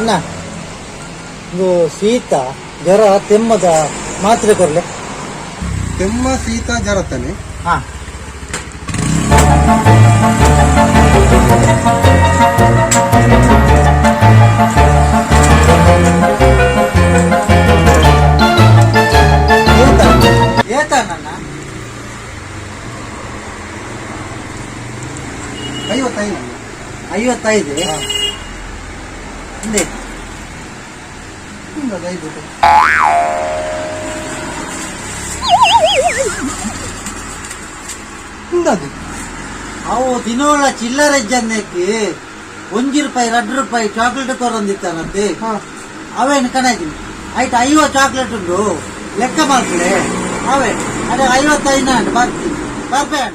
ಅಣ್ಣ ಇದು ಶೀತ ಜ್ವರ ತೆಮ್ಮದ ಮಾತ್ರೆ ಕೊರ್ಲೆ. ಕೆಮ್ಮ ಶೀತ ಜ್ವರ ತಾನೆ. ಹಾ ಏತಣ್ಣ 55. 55 ಹಿಂದೆ ಅವು ದಿನೋಳ ಚಿಲ್ಲರೆ ಜನಕ್ಕೆ 1 ರೂಪಾಯಿ 2 ರೂಪಾಯಿ ಚಾಕ್ಲೇಟ್ ಕೊರೊಂದಿತ್ತಾನಂತೆ. ಅವೇನು ಕಣಾಯ್ತೀನಿ ಆಯ್ತು 50 ಚಾಕ್ಲೇಟ್ ಉಂಟು ಲೆಕ್ಕ ಮಾಡ್ಕೊಳ್ಳಿ. ಅವೇ ಅದೇ 55 ಬರ್ತೀನಿ ಬರ್ಬೇಡ.